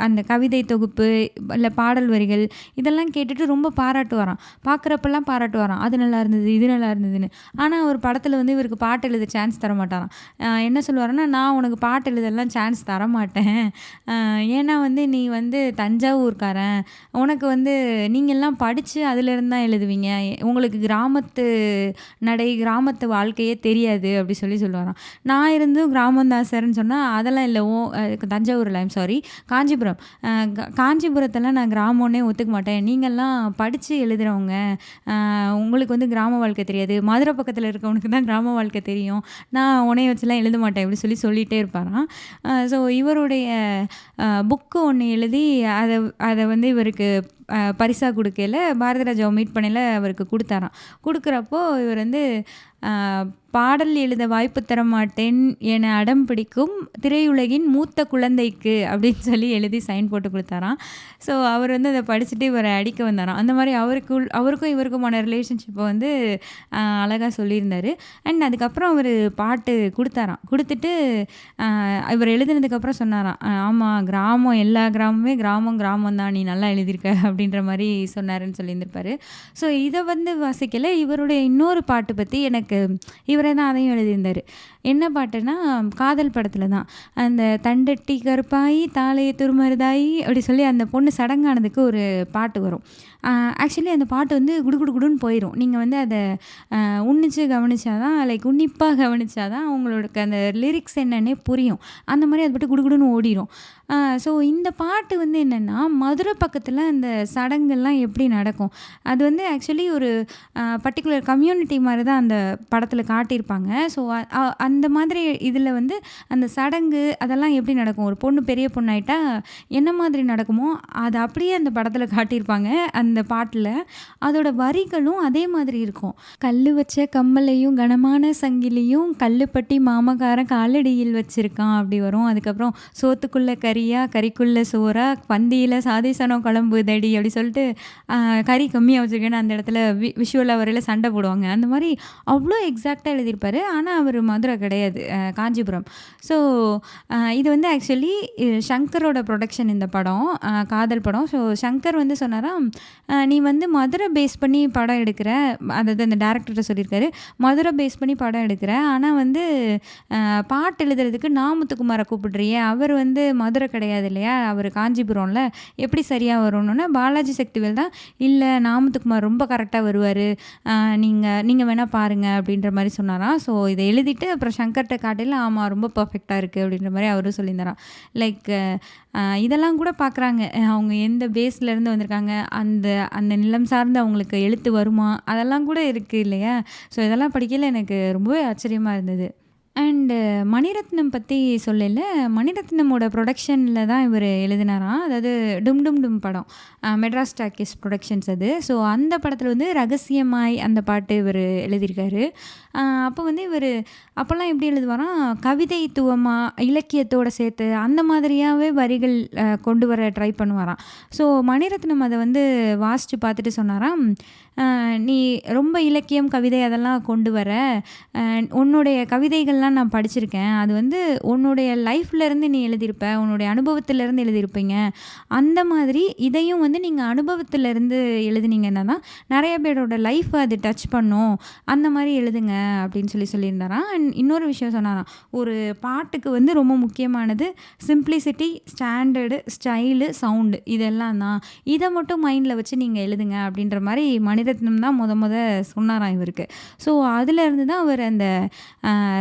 அந்த கவிதை தொகுப்பு, இல்ல பாடல் வரிகள் இதெல்லாம் கேட்டுட்டு ரொம்ப பாராட்டுவாராம். பார்க்குறப்பலாம் பாராட்டுவாராம். அது நல்லா இருந்தது, இது நல்லா இருந்ததுன்னு. ஆனா, ஒரு படத்துல வந்து இவருக்கு பாட்டு எழுத சான்ஸ் தர மாட்டாராம். என்ன சொல்லுவாருன்னா, "நான் உனக்கு பாட்டு எழுதலாம் சான்ஸ் தரமாட்டேன். ஏன்னா வந்து நீ வந்து தஞ்சாவூர்காரன். உனக்கு வந்து நீங்கலாம் படிச்சு அதுலேருந்து தான் எழுதுவீங்க. உங்களுக்கு கிராமத்து நடை, கிராமத்து வாழ்க்கையே தெரியாது." அப்படி சொல்லுவாராம். நான் இருந்தும் கிராமம் தான் சார்ன்னு சொன்னா, "அதெல்லாம் இல்ல. தஞ்சாவூர்ல ஐம் சாரி காஞ்சிபுரம். காஞ்சிபுரத்தெல்லாம் நான் கிராமம்னே ஒத்துக்க மாட்டேன். நீங்கலாம் படிச்சு எழுதுறவங்க. உங்களுக்கு வந்து கிராம வாழ்க்கை தெரியாது. மதுரை பக்கத்துல இருக்கவனுக்கு தான் கிராம வாழ்க்கை தெரியும். நான் உன்னைய வச்சுலாம் எழுத மாட்டேன்." இப்படி சொல்லிட்டே இருப்பாராம். ஸோ இவருடைய புக்கு ஒண்ணு எழுதி அத அத வந்து இவருக்கு பரிசா குடுக்கையில பாரதி ராஜாவ மீட் பண்ணையில அவருக்கு குடுத்தாராம். குடுக்குறப்போ இவர் வந்து அ "பாடல் எழுத வாய்ப்பு தர மாட்டேன் என அடம் பிடிக்கும் திரையுலகின் மூத்த குழந்தைக்கு" அப்படின்னு சொல்லி எழுதி சைன் போட்டு குடுத்தாராம். ஸோ அவர் வந்து அத படிச்சுட்டு இவர அடிக்க வந்தாராம். அந்த மாரி அவருக்கும் இவருக்குமான ரிலேஷன்ஷிப்ப வந்து அழகா சொல்லியிருந்தாரு. அண்ட் அதுக்கப்புறம் அவரு பாட்டு குடுத்தாராம். குடுத்துட்டு இவர் எழுதினதுக்கப்புறம் சொன்னாராம், "ஆமா கிராமம் எல்லா கிராமமுமே கிராமம் தான். நீ நல்லா எழுதியிருக்க." அப்படின்ற மாரி சொன்னாருன்னு சொல்லியிருந்திருப்பாரு. ஸோ இத வந்து வாசிக்கல இவருடைய இன்னொரு பாட்டு பத்தி எனக்கு இவரே தான் அதையும் எழுதியிருந்தாரு. என்ன பாட்டுன்னா, காதல் படத்துல தான். அந்த "தண்டட்டி கருப்பாயி தாளைய துருமருதாயி" அப்படி சொல்லி அந்த பொண்ணு சடங்கானதுக்கு ஒரு பாட்டு வரும். ஆக்சுவலி அந்த பாட்டு வந்து குடுகுடுன்னு போயிரும். நீங்க வந்து அத உன்னிச்சு கவனிச்சா தான், லைக் உன்னிப்பா கவனிச்சா தான் உங்களுக்கு அந்த லிரிக்ஸ் என்னன்னே புரியும். அந்த மாரி அது பாட்டு குடுகுடுன்னு ஓடிரும். ஸோ இந்த பாட்டு வந்து என்னன்னா, மதுரை பக்கத்துல அந்த சடங்கெல்லாம் எப்படி நடக்கும்? அது வந்து ஆக்சுவலி ஒரு பர்ட்டிகுலர் கம்யூனிட்டி மாரி தான் அந்த படத்துல காட்டியிருப்பாங்க. ஸோ அந்த மாதிரி இதில வந்து அந்த சடங்கு அதெல்லாம் எப்படி நடக்கும்? ஒரு பொண்ணு பெரிய பொண்ணாயிட்டா என்ன மாதிரி நடக்குமோ, அத அப்படியே அந்த படத்துல காட்டியிருப்பாங்க. அந்த பாட்டுல. அதோட வரிகளும் அதே மாதிரி இருக்கும். "கல்லு வச்ச கம்மலையும் கனமான சங்கிலியும் கல்லுப்பட்டி மாமக்காரன் காலடியில் வச்சிருக்கான்." அப்படி வரும். அதுக்கப்புறம் "சோத்துக்குள்ள கறியா கறிக்குள்ள சோறா பந்தியில சாதிசனம் குழம்புதடி" அப்படி சொல்லிட்டு கறி கம்மியா வச்சிருக்கேன்னு அந்த இடத்துல விஷுவலா வரையில சண்டை போடுவாங்க. அந்த மாரி அவ்ளோ எக்ஸாக்ட்டா எழுதியிருப்பாரு. ஆனா அவரு மதுரை கிடையாது. காஞ்சிபுரம். ஸோ இது வந்து ஆக்சுவலி சங்கரோட புரொடக்ஷன் இந்த படம். காதல் படம். ஸோ சங்கர் வந்து சொன்னாராம், "நீ வந்து மதுரை பேஸ் பண்ணி படம் எடுக்கிற." அதாவது அந்த டைரக்டர்ட்ட சொல்லியிருக்காரு. "மதுரை பேஸ் பண்ணி படம் எடுக்கிற. ஆனா வந்து பாட்டு எழுதுறதுக்கு நா. முத்துக்குமார கூப்பிடுறியே, அவர் வந்து மதுரை கிடையாது இல்லையா? அவரு காஞ்சிபுரம்ல. எப்படி சரியா வரும்னோனே" பாலாஜி சக்திவேல் தான், "இல்ல நா. முத்துக்குமார் ரொம்ப கரெக்ட்டா வருவாரு. நீங்க வேணா பாருங்க." அப்படின்ற மாரி சொன்னாராம். ஸோ இத எழுதிட்டு அப்புறம் சங்கர்ட்ட காட்டையில, "ஆமா ரொம்ப பெர்ஃபெக்ட்டா இருக்கு." அப்படின்ற மாரி அவரும் சொல்லியிருந்தாராம். லைக் இதெல்லாம் கூட பார்க்குறாங்க. அவங்க எந்த பேஸ்லேருந்து வந்திருக்காங்க. அந்த அந்த நிலம் சார்ந்து அவங்களுக்கு எழுத்து வருமா? அதெல்லாம் கூட இருக்கு இல்லையா? ஸோ இதெல்லாம் படிக்கையில எனக்கு ரொம்பவே ஆச்சரியமா இருந்தது. அண்டு மணிரத்னம் பத்தி சொல்லல, மணிரத்னமோட புரொடக்ஷன்ல தான் இவரு எழுதினாராம். அதாவது டும் டும் டும் படம். மெட்ராஸ் டாக்கீஸ் புரொடக்ஷன்ஸ் அது. ஸோ அந்த படத்துல வந்து ரகசியமாய் அந்த பாட்டு இவரு எழுதியிருக்காரு. அப்போ வந்து இவரு அப்போலாம் எப்படி எழுதுவாராம், கவிதைத்துவமா, இலக்கியத்தோட சேர்த்து அந்த மாதிரியாவே வரிகள் கொண்டு வர ட்ரை பண்ணுவாராம். ஸோ மணிரத்னம் அத வந்து வாசிச்சு பார்த்துட்டு சொன்னாராம், "நீ ரொம்ப இலக்கியம், கவிதை அதெல்லாம் கொண்டு வர. உன்னுடைய கவிதைகள்லாம் நான் படிச்சிருக்கேன். அது வந்து உன்னுடைய லைஃப்லேருந்து நீ எழுதியிருப்ப. உன்னுடைய அனுபவத்திலேருந்து எழுதியிருப்பீங்க. அந்த மாதிரி இதையும் வந்து நீங்க அனுபவத்திலேருந்து எழுதுனீங்கன்னா தான் நெறைய பேரோட லைஃப்ப அது டச் பண்ணும். அந்த மாரி எழுதுங்க." அப்படின்னு சொல்லியிருந்தாராம். அண்ட் இன்னொரு விஷயம் சொன்னாராம், "ஒரு பாட்டுக்கு வந்து ரொம்ப முக்கியமானது சிம்ப்ளிசிட்டி, ஸ்டாண்டர்டு, ஸ்டைலு, சவுண்டு இதெல்லாம் தான். இத மட்டும் மைண்ட்ல வச்சு நீங்க எழுதுங்க." அப்படின்ற மாரி மணிரத்னம் தான் மொத சொன்னாராம் இவருக்கு. ஸோ அதுலேருந்து தான் அவர் அந்த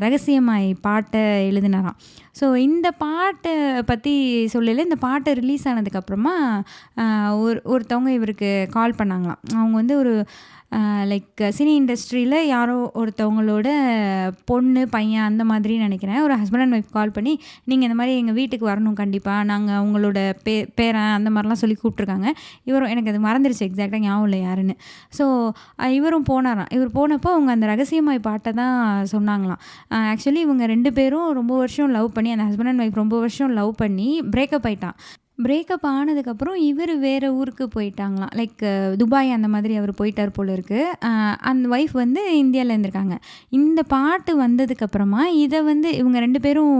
ரகசியமாய் பாட்ட எழுதினாராம். ஸோ இந்த பாட்ட பத்தி சொல்லயில, இந்த பாட்டு ரிலீஸ் ஆனதுக்கப்புறமா ஒருத்தவங்க இவருக்கு கால் பண்ணாங்களாம். அவங்க வந்து ஒரு லைக் சினி இண்டஸ்ட்ரியில யாரோ ஒருத்தவங்களோட பொண்ணு, பையன் அந்த மாதிரி நினைக்கிறேன். ஒரு ஹஸ்பண்ட் அண்ட் ஒய்ஃப் கால் பண்ணி, "நீங்க இந்த மாரி எங்க வீட்டுக்கு வரணும் கண்டிப்பா. நாங்க உங்களோட பேரன் அந்த மாரிலாம் சொல்லி கூப்பிட்டுருக்காங்க." இவரும் எனக்கு அது மறந்துருச்சு எக்ஸாக்ட்டா ஞாபகம் இல்ல யாருன்னு. ஸோ இவரும் போனாராம். இவர் போனப்போ அவங்க அந்த ரகசியமாய் பாட்ட தான் சொன்னாங்களாம். ஆக்சுவலி இவங்க 2 பேரும் ரொம்ப வருஷம் லவ் பண்ணி, அந்த ஹஸ்பண்ட் அண்ட் ஒய்ஃப் ரொம்ப வருஷம் லவ் பண்ணி பிரேக்கப் ஆயிட்டான். பிரேக்கப் ஆனதுக்கப்புறம் இவர் வேறு ஊருக்கு போயிட்டாங்களாம். லைக் துபாய் அந்த மாதிரி அவர் போயிட்டார் போல இருக்கு. அந்த ஒய்ஃப் வந்து இந்தியாவில் இருந்திருக்காங்க. இந்த பாட்டு வந்ததுக்கப்புறமா இதை வந்து இவங்க 2 பேரும்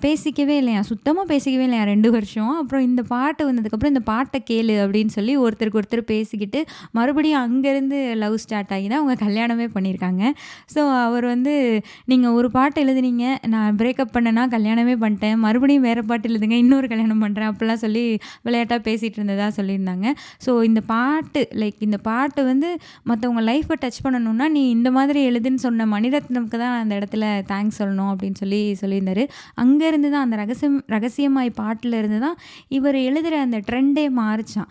பேசிக்கவே இல்லையா, சுத்தமாக பேசிக்கவே இல்லையா 2 வருஷம். அப்புறம் இந்த பாட்டு வந்ததுக்கப்புறம் இந்த பாட்டை கேளு அப்படின்னு சொல்லி ஒருத்தருக்கு ஒருத்தர் பேசிக்கிட்டு மறுபடியும் அங்கேருந்து லவ் ஸ்டார்ட் ஆகி தான் அவங்க கல்யாணமே பண்ணியிருக்காங்க. ஸோ அவர் வந்து நீங்கள் ஒரு பாட்டு எழுதுனீங்க, நான் பிரேக்கப் பண்ணேன்னா கல்யாணமே பண்ணிட்டேன், மறுபடியும் வேறு பாட்டு எழுதுங்க, இன்னொரு கல்யாணம் பண்ணுறேன் அப்படிலாம் சொல்லி விளையாட்டாக பேசிகிட்டு இருந்ததாக சொல்லியிருந்தாங்க. ஸோ இந்த பாட்டு இந்த பாட்டு வந்து மற்றவங்க லைஃப்பை டச் பண்ணணுன்னா நீ இந்த மாதிரி எழுதுன்னு சொன்ன மணிரத்னம்க்கு தான் அந்த இடத்துல தேங்க்ஸ் சொல்லணும் அப்படின்னு சொல்லியிருந்தார். அங்கேருந்து தான் அந்த ரகசியமாய் பாட்டில் இருந்து தான் இவர் எழுதுகிற அந்த ட்ரெண்டே மாறிச்சான்.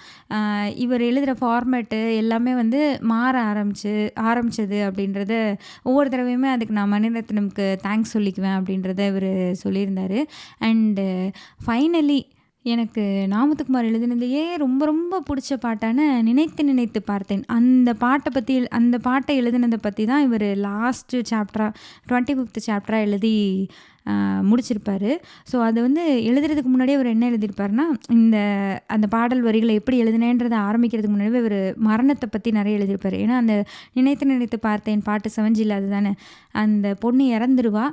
இவர் எழுதுகிற ஃபார்மேட்டு எல்லாமே வந்து மாற ஆரம்பிச்சது அப்படின்றத ஒவ்வொரு தடவையுமே அதுக்கு நான் மணிரத்னம்க்கு தேங்க்ஸ் சொல்லிக்குவேன் அப்படின்றத இவர் சொல்லியிருந்தார். அண்டு ஃபைனலி எனக்கு நாமத்துக்குமார் எழுதினதையே ரொம்ப ரொம்ப பிடிச்ச பாட்டான நினைத்து நினைத்து பார்த்தேன். அந்த பாட்டை எழுதினதை பற்றி தான் இவர் லாஸ்ட்டு சாப்டராக 25th சாப்டராக எழுதி முடிச்சிருப்பார். ஸோ அது வந்து எழுதுறதுக்கு முன்னாடியே அவர் என்ன எழுதியிருப்பார்னா, அந்த பாடல் வரிகளை எப்படி எழுதினேன்றதை ஆரம்பிக்கிறதுக்கு முன்னாடியே இவர் மரணத்தை பற்றி நிறைய எழுதியிருப்பார். ஏன்னா அந்த நினைத்து நினைத்து பார்த்தேன் பாட்டு 7Gல அதுதானே, அந்த பொண்ணு இறந்துருவா,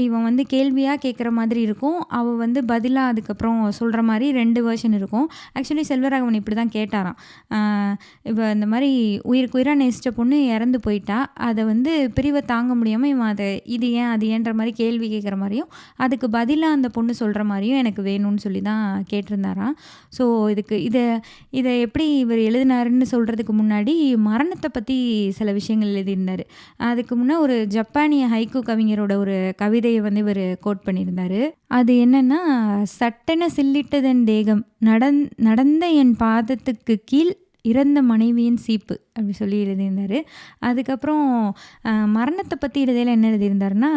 இவன் வந்து கேள்வியாக கேட்குற மாதிரி இருக்கும், அவள் வந்து பதிலாக அதுக்கப்புறம் சொல்கிற மாதிரி 2 வேர்ஷன் இருக்கும். ஆக்சுவலி செல்வராகவன் இப்படி தான் கேட்டாராம். இப்போ இந்த மாதிரி உயிருக்கு உயிராக நேசித்த பொண்ணு இறந்து போயிட்டா, அதை வந்து பிரிவை தாங்க முடியாமல் இவன் அதை இது ஏன் அது ஏன்ற மாதிரி கேள்வி கேட்குற மாதிரியும் அதுக்கு பதிலாக அந்த பொண்ணு சொல்கிற மாதிரியும் எனக்கு வேணும்னு சொல்லி தான் கேட்டிருந்தாராம். ஸோ இதை எப்படி இவர் எழுதினாருன்னு சொல்கிறதுக்கு முன்னாடி மரணத்தை பற்றி சில விஷயங்கள் எழுதியிருந்தார். அதுக்கு முன்னே ஒரு ஜப்பானிய ஹைக்கூ கவிஞரோட ஒரு கவிதையை வந்து இவர் கோட் பண்ணியிருந்தார். அது என்னென்னா, சட்டென சில்லிட்டதன் தேகம் நடந்த என் பாதத்துக்கு கீழ் இறந்த மனைவியின் சீப்பு அப்படி சொல்லி எழுதியிருந்தார். அதுக்கப்புறம் மரணத்தை பற்றி எழுதையில் என்ன எழுதியிருந்தாருன்னா,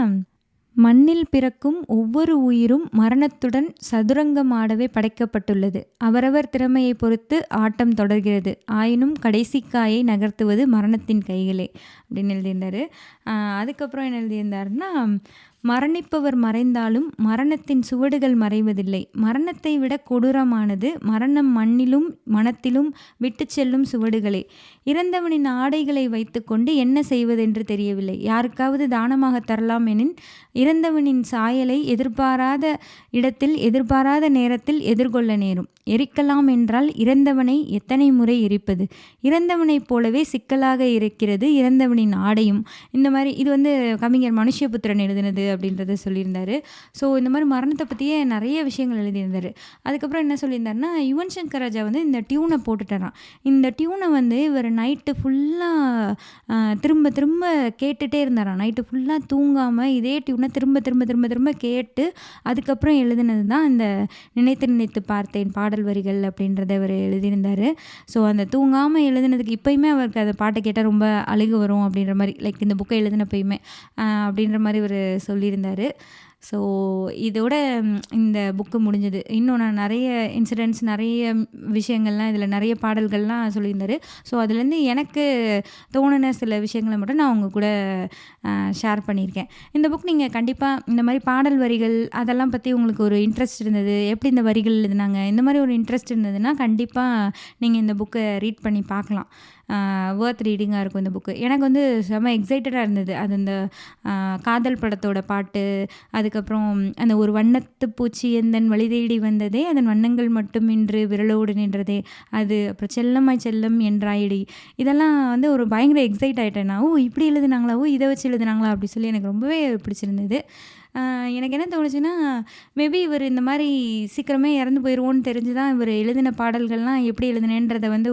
மண்ணில் பிறக்கும் ஒவ்வொரு உயிரும் மரணத்துடன் சதுரங்கம் ஆடவே படைக்கப்பட்டுள்ளது. அவரவர் திறமையை பொறுத்து ஆட்டம் தொடர்கிறது. ஆயினும் கடைசி காயை நகர்த்துவது மரணத்தின் கைகளே அப்படின்னு எழுதியிருந்தார். அதுக்கப்புறம் என்ன எழுதியிருந்தாருன்னா, மரணிப்பவர் மறைந்தாலும் மரணத்தின் சுவடுகள் மறைவதில்லை. மரணத்தை விட கொடூரமானது மரணம் மண்ணிலும் மனத்திலும் விட்டு செல்லும் சுவடுகளே. இறந்தவனின் ஆடைகளை வைத்துக்கொண்டு என்ன செய்வதென்று தெரியவில்லை. யாருக்காவது தானமாக தரலாம் எனின் இறந்தவனின் சாயலை எதிர்பாராத இடத்தில் எதிர்பாராத நேரத்தில் எதிர்கொள்ள நேரும். எரிக்கலாம் என்றால் இறந்தவனை எத்தனை முறை எரிப்பது? இறந்தவனைப் போலவே சிக்கலாக இருக்கிறது இறந்தவனின் ஆடையும். இந்த மாதிரி இது வந்து கவிஞர் மனுஷ்யபுத்திரன் எழுதினது அப்படின்றத சொல்லியிருந்தார். ஸோ இந்த மாதிரி மரணத்தை பற்றியே நிறைய விஷயங்கள் எழுதியிருந்தார். அதுக்கப்புறம் என்ன சொல்லியிருந்தாருன்னா, யுவன் சங்கர் ராஜா வந்து இந்த டியூனை போட்டுட்டாராம். இந்த டியூனை வந்து இவர் நைட்டு ஃபுல்லாக திரும்ப திரும்ப கேட்டுகிட்டே இருந்தாராம். நைட்டு ஃபுல்லாக தூங்காமல் இதே டியூனை திரும்ப திரும்ப திரும்ப திரும்ப கேட்டு அதுக்கப்புறம் எழுதினது தான் இந்த நினைத்து நினைத்து பார்த்தேன் பாடல் வரிகள் அப்படின்றத அவர் எழுதியிருந்தார். ஸோ அந்த தூங்காமல் எழுதினதுக்கு இப்போயுமே அவருக்கு அந்த பாட்டை கேட்டால் ரொம்ப அழுகு வரும் அப்படின்ற மாதிரி, லைக் இந்த புக்கை எழுதினப்பயுமே அப்படின்ற மாதிரி அவர் சொல்லியிருந்தார். ஸோ இதோட இந்த புக்கு முடிஞ்சது. இன்னும் நான் நிறைய இன்சிடென்ட்ஸ் நிறைய விஷயங்கள்லாம் இதில் நிறைய பாடல்கள்லாம் சொல்லியிருந்தார். ஸோ அதுலேருந்து எனக்கு தோணின சில விஷயங்களை மட்டும் நான் உங்கள் கூட ஷேர் பண்ணியிருக்கேன். இந்த புக் நீங்கள் கண்டிப்பாக இந்த மாதிரி பாடல் வரிகள் அதெல்லாம் பற்றி உங்களுக்கு ஒரு இன்ட்ரெஸ்ட் இருந்தது, எப்படி இந்த வரிகள் எழுதுனாங்க, இந்த மாதிரி ஒரு இன்ட்ரெஸ்ட் இருந்ததுன்னா கண்டிப்பாக நீங்கள் இந்த புக்கை ரீட் பண்ணி பார்க்கலாம். வர்த் ரீடிங்காக இருக்கும் இந்த புக்கு. எனக்கு வந்து செம்ம எக்ஸைட்டடாக இருந்தது. அது இந்த காதல் படத்தோட பாட்டு, அதுக்கப்புறம் அந்த ஒரு வண்ணத்து பூச்சி எந்தன் வழி தேடி வந்ததே அதன் வண்ணங்கள் மட்டும் இன்று விரலோடு நின்றதே, அது அப்புறம் செல்லம்மாய் செல்லம் என்றாயிடி, இதெல்லாம் வந்து ஒரு பயங்கர எக்ஸைட் ஆகிட்டேன் நான். இப்படி எழுதுனாங்களா, இதை வச்சு எழுதுனாங்களா அப்படி சொல்லி எனக்கு ரொம்பவே பிடிச்சிருந்தது. எனக்கு என்ன தோணுச்சுன்னா, மேபி இவர் இந்த மாதிரி சீக்கிரமே இறந்து போயிடுவோன்னு தெரிஞ்சு தான் இவர் எழுதின பாடல்கள்லாம் எப்படி எழுதினேன்றதை வந்து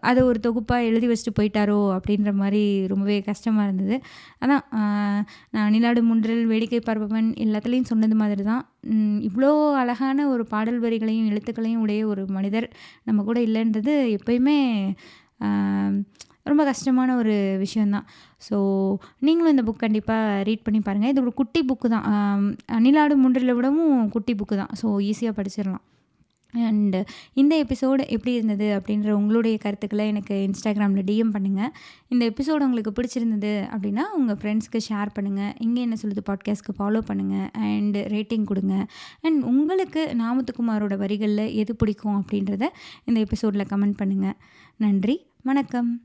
அதை ஒரு தொகுப்பாக எழுதி வச்சுட்டு போயிட்டாரோ அப்படின்ற மாதிரி ரொம்பவே கஷ்டமாக இருந்தது. அதான் நான் நிலாடு முன்றில் வேடிக்கை பார்ப்பவன் எல்லாத்துலேயும் சொன்னது மாதிரி தான், இவ்வளோ அழகான ஒரு பாடல் வரிகளையும் எழுத்துக்களையும் உடைய ஒரு மனிதர் நம்ம கூட இல்லைன்றது எப்போயுமே ரொம்ப கஷ்டமான ஒரு விஷயந்தான். ஸோ நீங்களும் இந்த புக் கண்டிப்பாக ரீட் பண்ணி பாருங்கள். இது ஒரு குட்டி புக்கு தான், நிலாடு முன்றில் விடவும் குட்டி புக்கு தான். ஸோ ஈஸியாக படிச்சிடலாம். அண்ட் இந்த எபிசோடு எப்படி இருந்தது அப்படின்ற உங்களுடைய கருத்துக்களை எனக்கு இன்ஸ்டாகிராமில் டிஎம் பண்ணுங்கள். இந்த எபிசோடு உங்களுக்கு பிடிச்சிருந்தது அப்படின்னா உங்கள் ஃப்ரெண்ட்ஸ்க்கு ஷேர் பண்ணுங்கள். இங்கே என்ன சொல்லுது பாட்காஸ்ட்க்கு ஃபாலோ பண்ணுங்கள் அண்ட் ரேட்டிங் கொடுங்க. அண்ட் உங்களுக்கு நாமத்துக்குமாரோட வரிகளில் எது பிடிக்கும் அப்படின்றத இந்த எபிசோடில் கமெண்ட் பண்ணுங்கள். நன்றி, வணக்கம்.